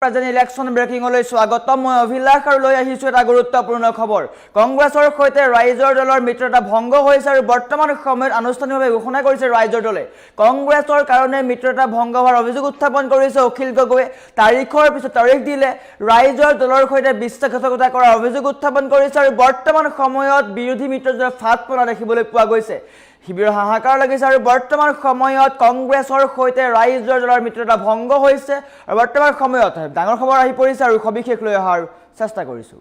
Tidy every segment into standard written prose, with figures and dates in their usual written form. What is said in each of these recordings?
present election ব্ৰেকিংলৈ স্বাগতম মই অভিলাষ আৰু লৈ আহিছো এটা গুৰুত্বপূৰ্ণ খবৰ কংগ্ৰেছৰ সৈতে ৰাইজৰ দলৰ মিত্ৰতা ভংগ হৈছে আৰু বৰ্তমান সময়ত আনুষ্ঠানিকভাৱে ঘোষণা কৰিছে ৰাইজৰ দলে কংগ্ৰেছৰ কাৰণে মিত্ৰতা ভংগ হোৱাৰ অভিযোগ উত্থাপন কৰিছে অখিল গগৈয়ে তাৰিখৰ পিছত তাৰিখ দিলে ৰাইজৰ দলৰ সৈতে বিশ্বাসঘাতকতা কৰাৰ অভিযোগ উত্থাপন কৰিছে আৰু বৰ্তমান সময়ত বিৰোধী মিত্ৰজনৰ ফাট পৰা দেখিবলৈ পোৱা গৈছে শিবিৰৰ হাহাকাৰ লাগিছে আৰু বৰ্তমান সময়ত কংগ্ৰেছৰ সৈতে ৰাইজৰ দলৰ মিত্ৰতা ভংগ হৈছে আৰু বৰ্তমান সময়ত ডাঙৰ খবৰ আহি পৰিছে আৰু সবিশেষ লৈ অহাৰ চেষ্টা কৰিছো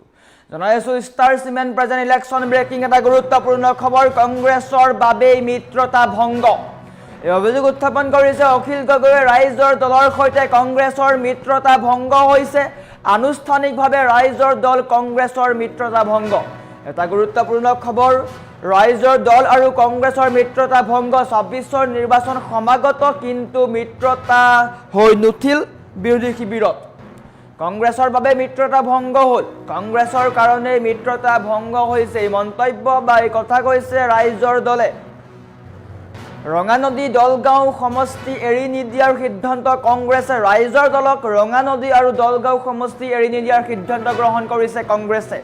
জনাইছো star cement present election breaking এটা গুৰুত্বপূৰ্ণ খবৰ কংগ্ৰেছৰ বাবে মিত্ৰতা ভংগ এই অভিযোগ উত্থাপন কৰিছে অখিল গগৈয়ে ৰাইজৰ দলৰ সৈতে কংগ্ৰেছৰ মিত্ৰতা ভংগ হৈছে আনুষ্ঠানিকভাৱে ৰাইজৰ দল কংগ্ৰেছৰ মিত্ৰতা ভংগ এটা গুৰুত্বপূৰ্ণ খবৰ ৰাইজৰ দল আৰু কংগ্ৰেছৰ মিত্ৰতা ভংগ ২৬ৰ নিৰ্বাচন সমাগত কিন্তু মিত্ৰতা হৈ নুঠিল বিৰোধী শিবিৰত কংগ্ৰেছৰ বাবে মিত্ৰতা ভংগ হ'ল কংগ্ৰেছৰ কাৰণে মিত্ৰতা ভংগ হৈছে এই মন্তব্য বা এই কথা কৈছে ৰাইজৰ দলে ৰঙানদী দলগাঁও সমষ্টি এৰি নিদিয়াৰ সিদ্ধান্ত কংগ্ৰেছে ৰাইজৰ দলক ৰঙানদী আৰু দলগাঁও সমষ্টি এৰি নিদিয়াৰ সিদ্ধান্ত গ্ৰহণ কৰিছে কংগ্ৰেছে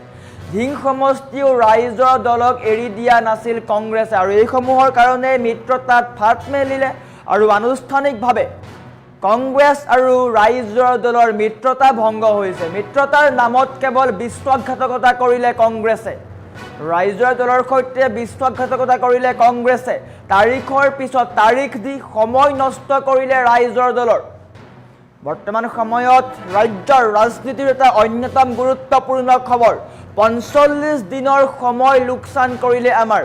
ধিং সমষ্টিও ৰাইজৰ দলক এৰি দিয়া নাছিল কংগ্ৰেছে আৰু এইসমূহৰ কাৰণে মিত্ৰতাত ফাট মেলিলে আৰু আনুষ্ঠানিকভাৱে কংগ্ৰেছ আৰু ৰাইজৰ দলৰ মিত্ৰতা ভংগ হৈছে মিত্ৰতাৰ নামত কেৱল বিশ্বাসঘাতকতা কৰিলে কংগ্ৰেছে ৰাইজৰ দলৰ সৈতে বিশ্বাসঘাতকতা কৰিলে কংগ্ৰেছে তাৰিখৰ পিছত তাৰিখ দি সময় নষ্ট কৰিলে ৰাইজৰ দলৰ বৰ্তমান সময়ত ৰাজ্যৰ ৰাজনীতিৰ এটা অন্যতম গুৰুত্বপূৰ্ণ খবৰ ৪৫ দিনৰ সময় লোকচান কৰিলে আমাৰ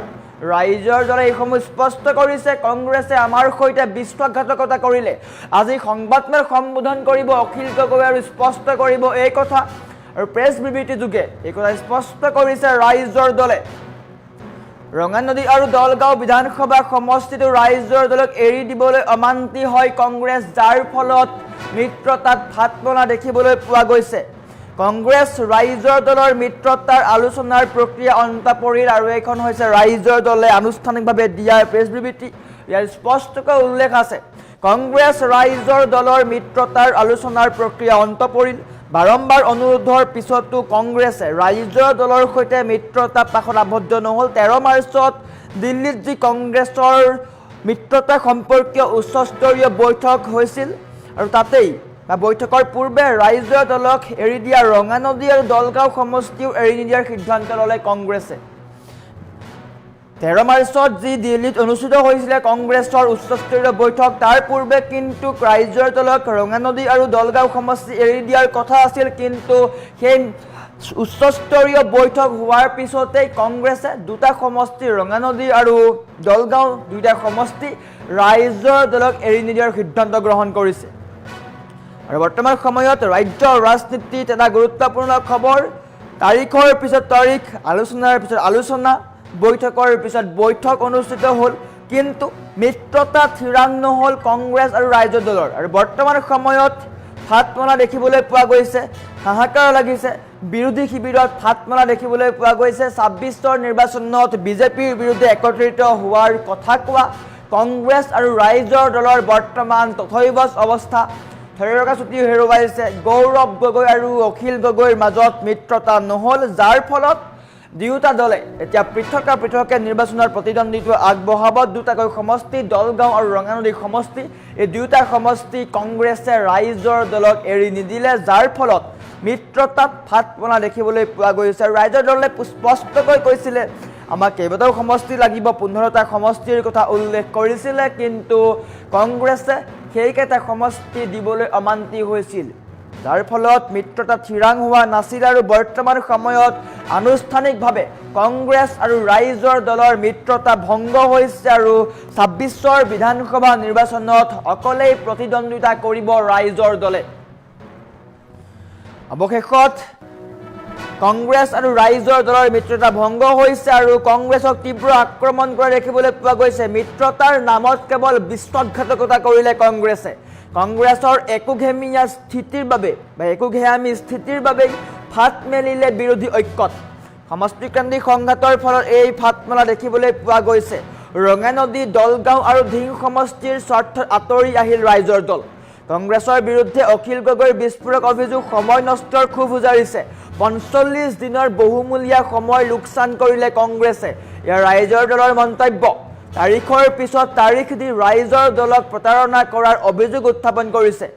ৰাইজৰ দলে এইসমূহ স্পষ্ট কৰিছে কংগ্ৰেছে আমাৰ সৈতে বিশ্বাসঘাতকতা কৰিলে আজি সংবাদমেল সম্বোধন কৰিব অখিল গগৈ আৰু স্পষ্ট কৰিব এই কথা আৰু প্ৰেছ বিবৃতি যোগে এই কথা স্পষ্ট কৰিছে ৰাইজৰ দলে ৰঙানদী আৰু দলগাঁও বিধানসভা সমষ্টিটো ৰাইজৰ দলক এৰি দিবলৈ অমান্তি হয় কংগ্ৰেছ যাৰ ফলত মিত্ৰতাত ফাট মেলা দেখিবলৈ পোৱা গৈছে কংগ্ৰেছ ৰাইজৰ দলৰ মিত্ৰতাৰ আলোচনাৰ প্ৰক্ৰিয়া অন্ত পৰিল আৰু এইখন হৈছে ৰাইজৰ দলে আনুষ্ঠানিকভাৱে দিয়া প্ৰেছ বিবৃতি ইয়াৰ স্পষ্টকৈ উল্লেখ আছে কংগ্ৰেছ ৰাইজৰ দলৰ মিত্ৰতাৰ আলোচনাৰ প্ৰক্ৰিয়া অন্ত পৰিল বাৰম্বাৰ অনুৰোধৰ পিছতো কংগ্ৰেছে ৰাইজৰ দলৰ সৈতে মিত্ৰতা পাশত আবদ্ধ নহ'ল ১৩ মাৰ্চত দিল্লীত যি কংগ্ৰেছৰ মিত্ৰতা সম্পৰ্কীয় উচ্চস্তৰীয় বৈঠক হৈছিল আৰু তাতেই বৈঠকৰ পূৰ্বে ৰাইজৰ দলক এৰি দিয়া ৰঙানদী আৰু দলগাঁও সমষ্টিও এৰি নিদিয়াৰ সিদ্ধান্ত ল'লে কংগ্ৰেছে ১৩ মাৰ্চত যি দিল্লীত অনুষ্ঠিত হৈছিলে কংগ্ৰেছৰ উচ্চস্তৰীয় বৈঠক তাৰ পূৰ্বে কিন্তু ৰাইজৰ দলক ৰঙানদী আৰু দলগাঁও সমষ্টি এৰি দিয়াৰ কথা আছিল কিন্তু সেই উচ্চস্তৰীয় বৈঠক হোৱাৰ পিছতেই কংগ্ৰেছে দুটা সমষ্টি ৰঙানদী আৰু দলগাঁও দুটা সমষ্টি ৰাইজৰ দলক এৰি নিদিয়াৰ সিদ্ধান্ত গ্ৰহণ কৰিছে আৰু বৰ্তমান সময়ত ৰাজ্যৰ ৰাজনীতিত এটা গুৰুত্বপূৰ্ণ খবৰ তাৰিখৰ পিছত তাৰিখ আলোচনাৰ পিছত আলোচনা বৈঠকৰ পিছত বৈঠক অনুষ্ঠিত হ'ল কিন্তু মিত্ৰতা থিৰাং নহ'ল কংগ্ৰেছ আৰু ৰাইজৰ দলৰ আৰু বৰ্তমান সময়ত ফাট মেলা দেখিবলৈ পোৱা গৈছে হাহাকাৰ লাগিছে বিৰোধী শিবিৰত ফাট মেলা দেখিবলৈ পোৱা গৈছে ২৬ৰ নিৰ্বাচনত বিজেপিৰ বিৰুদ্ধে একত্ৰিত হোৱাৰ কথা কোৱা কংগ্ৰেছ আৰু ৰাইজৰ দলৰ বৰ্তমান তথৈবচ অৱস্থা থেৰেকা চুটি হেৰুৱাইছে গৌৰৱ গগৈ আৰু অখিল গগৈৰ মাজত মিত্ৰতা নহ'ল যাৰ ফলত দুয়োটা দলে এতিয়া পৃথকে নিৰ্বাচনৰ প্ৰতিদ্বন্দ্বিতা আগবঢ়াব দুটাকৈ সমষ্টি দলগাঁও আৰু ৰঙানদী সমষ্টি এই দুয়োটা সমষ্টি কংগ্ৰেছে ৰাইজৰ দলক এৰি নিদিলে যাৰ ফলত মিত্ৰতাত ফাট মেলা দেখিবলৈ পোৱা গৈছে আৰু ৰাইজৰ দলে স্পষ্টকৈ কৈছিলে আমাক কেইবাটাও সমষ্টি লাগিব ১৫টা সমষ্টিৰ কথা উল্লেখ কৰিছিলে কিন্তু কংগ্ৰেছে সেইকেইটা সমষ্টি দিবলৈ অমান্তি হৈছিল যাৰ ফলত মিত্ৰতা থিৰাং হোৱা নাছিল আৰু বৰ্তমান সময়ত আনুষ্ঠানিকভাৱে কংগ্ৰেছ আৰু ৰাইজৰ দলৰ মিত্ৰতা ভংগ হৈছে আৰু ২৬ৰ বিধানসভা নিৰ্বাচনত অকলেই প্ৰতিদ্বন্দ্বিতা কৰিব ৰাইজৰ দলে অৱশেষত কংগ্ৰেছ আৰু ৰাইজৰ দলৰ মিত্ৰতা ভংগ হৈছে আৰু কংগ্ৰেছক তীব্ৰ আক্ৰমণ কৰা দেখিবলৈ পোৱা গৈছে মিত্ৰতাৰ নামত কেৱল বিশ্বাসঘাতকতা কৰিলে কংগ্ৰেছৰ একোঘেমীয়া স্থিতিৰ বাবে ফাট মেলিলে বিৰোধী ঐক্যত সমষ্টিকেন্দ্ৰিক সংঘাতৰ ফলত এই ফাট মেলা দেখিবলৈ পোৱা গৈছে ৰঙানদী দলগাঁও আৰু ধিং সমষ্টিৰ স্বাৰ্থত আঁতৰি আহিল ৰাইজৰ দল কংগ্ৰেছৰ বিৰুদ্ধে অখিল গগৈৰ বিস্ফোৰক অভিযোগ সময় নষ্টৰ ক্ষোভ উজাৰিছে ৪৫ দিনৰ বহুমূলীয়া সময় লোকচান কৰিলে কংগ্ৰেছে ইয়াৰ ৰাইজৰ দলৰ মন্তব্য তাৰিখৰ পিছত তাৰিখ দি ৰাইজৰ দলক প্ৰতাৰণা কৰাৰ অভিযোগ উত্থাপন কৰিছে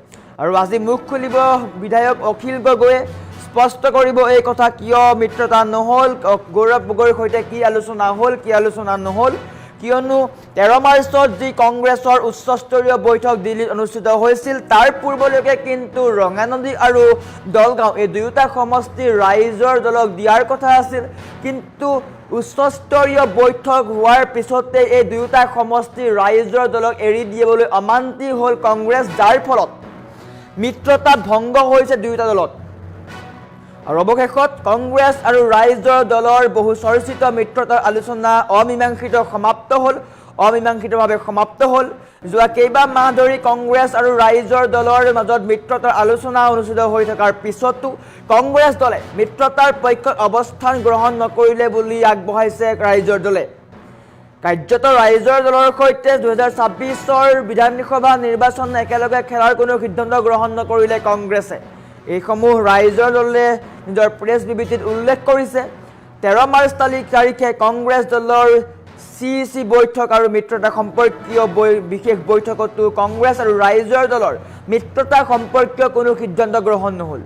আৰু আজি মুখ খুলিব বিধায়ক অখিল গগৈয়ে স্পষ্ট কৰিব এই কথা কিয় মিত্ৰতা নহল গৌৰৱ গগৈৰ সৈতে কি আলোচনা হল কি আলোচনা নহল কিয়নো ১৩ মাৰ্চত যি কংগ্ৰেছৰ উচ্চস্তৰীয় বৈঠক দিল্লীত অনুষ্ঠিত হৈছিল তাৰ পূৰ্বলৈকে কিন্তু ৰঙানদী আৰু দলগাঁও এই দুয়োটা সমষ্টি ৰাইজৰ দলক দিয়াৰ কথা আছিল কিন্তু উচ্চস্তৰীয় বৈঠক হোৱাৰ পিছতে এই দুয়োটা সমষ্টি ৰাইজৰ দলক এৰি দিবলৈ অমান্তি হ'ল কংগ্ৰেছ যাৰ ফলত মিত্ৰতা ভংগ হৈছে দুয়োটা দলত আৰু অৱশেষত কংগ্ৰেছ আৰু ৰাইজৰ দলৰ বহু চৰ্চিত মিত্ৰতাৰ আলোচনা অমীমাংসিতভাৱে সমাপ্ত হ'ল যোৱা কেইবা মাহ ধৰি কংগ্ৰেছ আৰু ৰাইজৰ দলৰ মাজত মিত্ৰতাৰ আলোচনা অনুষ্ঠিত হৈ থকাৰ পিছতো কংগ্ৰেছ দলে মিত্ৰতাৰ পক্ষত অৱস্থান গ্ৰহণ নকৰিলে বুলি আগবঢ়াইছে ৰাইজৰ দলে কাৰ্যত ৰাইজৰ দলৰ সৈতে ২০২৬ৰ বিধানসভা নিৰ্বাচন একেলগে খেলাৰ কোনো সিদ্ধান্ত গ্ৰহণ নকৰিলে কংগ্ৰেছে এইসমূহ ৰাইজৰ দলে নিজৰ প্ৰেছ বিবৃতিত উল্লেখ কৰিছে ১৩ মাৰ্চ তাৰিখে কংগ্ৰেছ দলৰ CEC বৈঠক আৰু মিত্ৰতা সম্পৰ্কীয় বিশেষ বৈঠকতো কংগ্ৰেছ আৰু ৰাইজৰ দলৰ মিত্ৰতা সম্পৰ্কীয় কোনো সিদ্ধান্ত গ্ৰহণ নহ'ল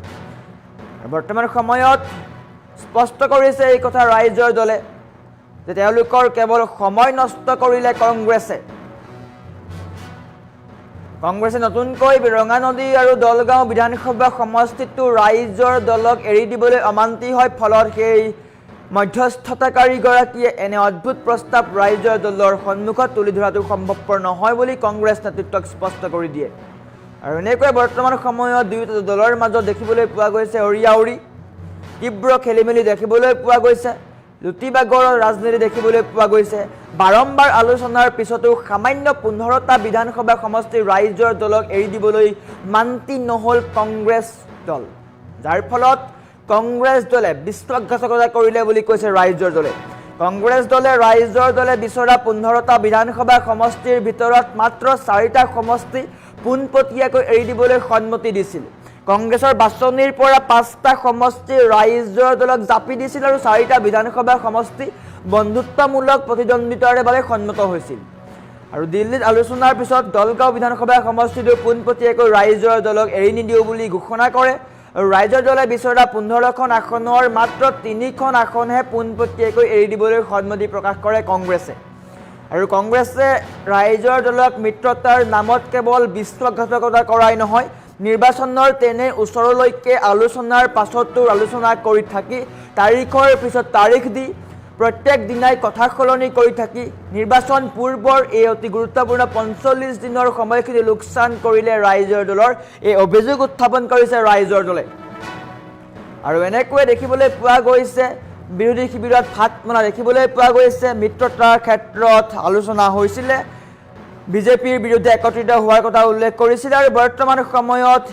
বৰ্তমান সময়ত স্পষ্ট কৰিছে এই কথা ৰাইজৰ দলে যে তেওঁলোকৰ কেৱল সময় নষ্ট কৰিলে কংগ্ৰেছে নতুনকৈ ৰঙানদী আৰু দলগাঁও বিধানসভা সমষ্টিটো ৰাইজৰ দলক এৰি দিবলৈ অমান্তি হয় ফলত সেই মধ্যস্থতাকাৰীগৰাকীয়ে এনে অদ্ভুত প্ৰস্তাৱ ৰাইজৰ দলৰ সন্মুখত তুলি ধৰাটো সম্ভৱপৰ নহয় বুলি কংগ্ৰেছ নেতৃত্বক স্পষ্ট কৰি দিয়ে আৰু এনেকৈ বৰ্তমান সময়ত দুয়োটা দলৰ মাজত দেখিবলৈ পোৱা গৈছে অৰিয়াউৰি তীব্ৰ খেলিমেলি দেখিবলৈ পোৱা গৈছে লুটিবাগৰৰ ৰাজনীতি দেখিবলৈ পোৱা গৈছে বাৰম্বাৰ আলোচনাৰ পিছতো সামান্য ১৫টা বিধানসভা সমষ্টিৰ ৰাইজৰ দলক এৰি দিবলৈ মান্তি নহ'ল কংগ্ৰেছ দল যাৰ ফলত কংগ্ৰেছ দলে বিশ্বাসঘাতকতা কৰিলে বুলি কৈছে ৰাইজৰ দলে কংগ্ৰেছ দলে ৰাইজৰ দলে বিচৰা ১৫টা বিধানসভা সমষ্টিৰ ভিতৰত মাত্ৰ ৪টা সমষ্টি পোনপটীয়াকৈ এৰি দিবলৈ সন্মতি দিছিল কংগ্ৰেছৰ বাছনিৰ পৰা ৫টা সমষ্টি ৰাইজৰ দলক জাপি দিছিল আৰু ৪টা বিধানসভা সমষ্টি বন্ধুত্বমূলক প্ৰতিদ্বন্দ্বিতাৰ বাবে সন্মত হৈছিল আৰু দিল্লীত আলোচনাৰ পিছত দলগাঁও বিধানসভা সমষ্টিটো পোনপটীয়াকৈ ৰাইজৰ দলক এৰি নিদিওঁ বুলি ঘোষণা কৰে আৰু ৰাইজৰ দলে বিচৰা ১৫খন আসনৰ মাত্ৰ ৩খন আসনহে পোনপটীয়াকৈ এৰি দিবলৈ সন্মতি প্ৰকাশ কৰে কংগ্ৰেছে আৰু কংগ্ৰেছে ৰাইজৰ দলক মিত্ৰতাৰ নামত কেৱল বিশ্বাসঘাতকতা কৰাই নহয় নিৰ্বাচনৰ তেনে ওচৰলৈকে আলোচনাৰ পাছতো আলোচনা কৰি থাকি তাৰিখৰ পিছত তাৰিখ দি প্ৰত্যেক দিনাই কথা সলনি কৰি থাকি নিৰ্বাচন পূৰ্বৰ এই অতি গুৰুত্বপূৰ্ণ ৪৫ দিনৰ সময়খিনি লোকচান কৰিলে ৰাইজৰ দলৰ এই অভিযোগ উত্থাপন কৰিছে ৰাইজৰ দলে আৰু এনেকৈ দেখিবলৈ পোৱা গৈছে বিৰোধী শিবিৰত ভাত মনা দেখিবলৈ পোৱা গৈছে মিত্ৰতাৰ ক্ষেত্ৰত আলোচনা হৈছিলে বিজেপিৰ বিৰুদ্ধে একত্ৰিত হোৱাৰ কথা উল্লেখ কৰিছিল আৰু বৰ্তমান সময়ত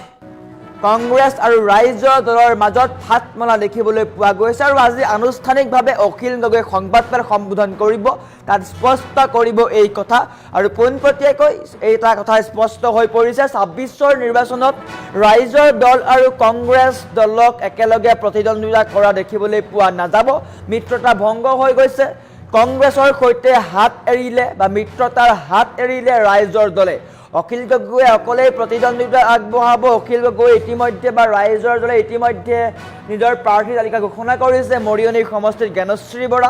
কংগ্ৰেছ আৰু ৰাইজৰ দলৰ মাজত ভাত মলা দেখিবলৈ পোৱা গৈছে আৰু আজি আনুষ্ঠানিকভাৱে অখিল গগৈ সংবাদমেল সম্বোধন কৰিব তাত স্পষ্ট কৰিব এই কথা আৰু পোনপটীয়াকৈ এটা কথা স্পষ্ট হৈ পৰিছে ২৬ৰ নিৰ্বাচনত ৰাইজৰ দল আৰু কংগ্ৰেছ দলক একেলগে প্ৰতিদ্বন্দ্বিতা কৰা দেখিবলৈ পোৱা নাযাব মিত্ৰতা ভংগ হৈ গৈছে কংগ্ৰেছৰ সৈতে হাত এৰিলে বা মিত্ৰতাৰ হাত এৰিলে ৰাইজৰ দলে অখিল গগৈয়ে অকলেই প্ৰতিদ্বন্দ্বিতা আগবঢ়াব অখিল গগৈ ইতিমধ্যে বা ৰাইজৰ দলে ইতিমধ্যে নিজৰ প্ৰাৰ্থী তালিকা ঘোষণা কৰিছে মৰিয়নি সমষ্টিত জ্ঞানশ্ৰী বৰা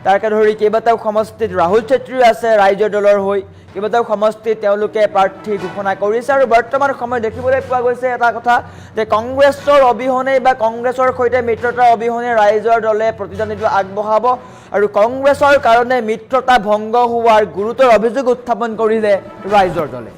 তাৰকে ধৰি কেইবাটাও সমষ্টিত ৰাহুল চেত্ৰী আছে ৰাইজৰ দলৰ হৈ কেইবাটাও সমষ্টিত তেওঁলোকে প্ৰাৰ্থী ঘোষণা কৰিছে আৰু বৰ্তমান সময় দেখিবলৈ পোৱা গৈছে এটা কথা যে কংগ্ৰেছৰ অবিহনে বা কংগ্ৰেছৰ সৈতে মিত্ৰতাৰ অবিহনে ৰাইজৰ দলে প্ৰতিদ্বন্দ্বিতা আগবঢ়াব আৰু কংগ্ৰেছৰ কাৰণে মিত্ৰতা ভংগ হোৱাৰ গুৰুতৰ অভিযোগ উত্থাপন কৰিলে ৰাইজৰ দলে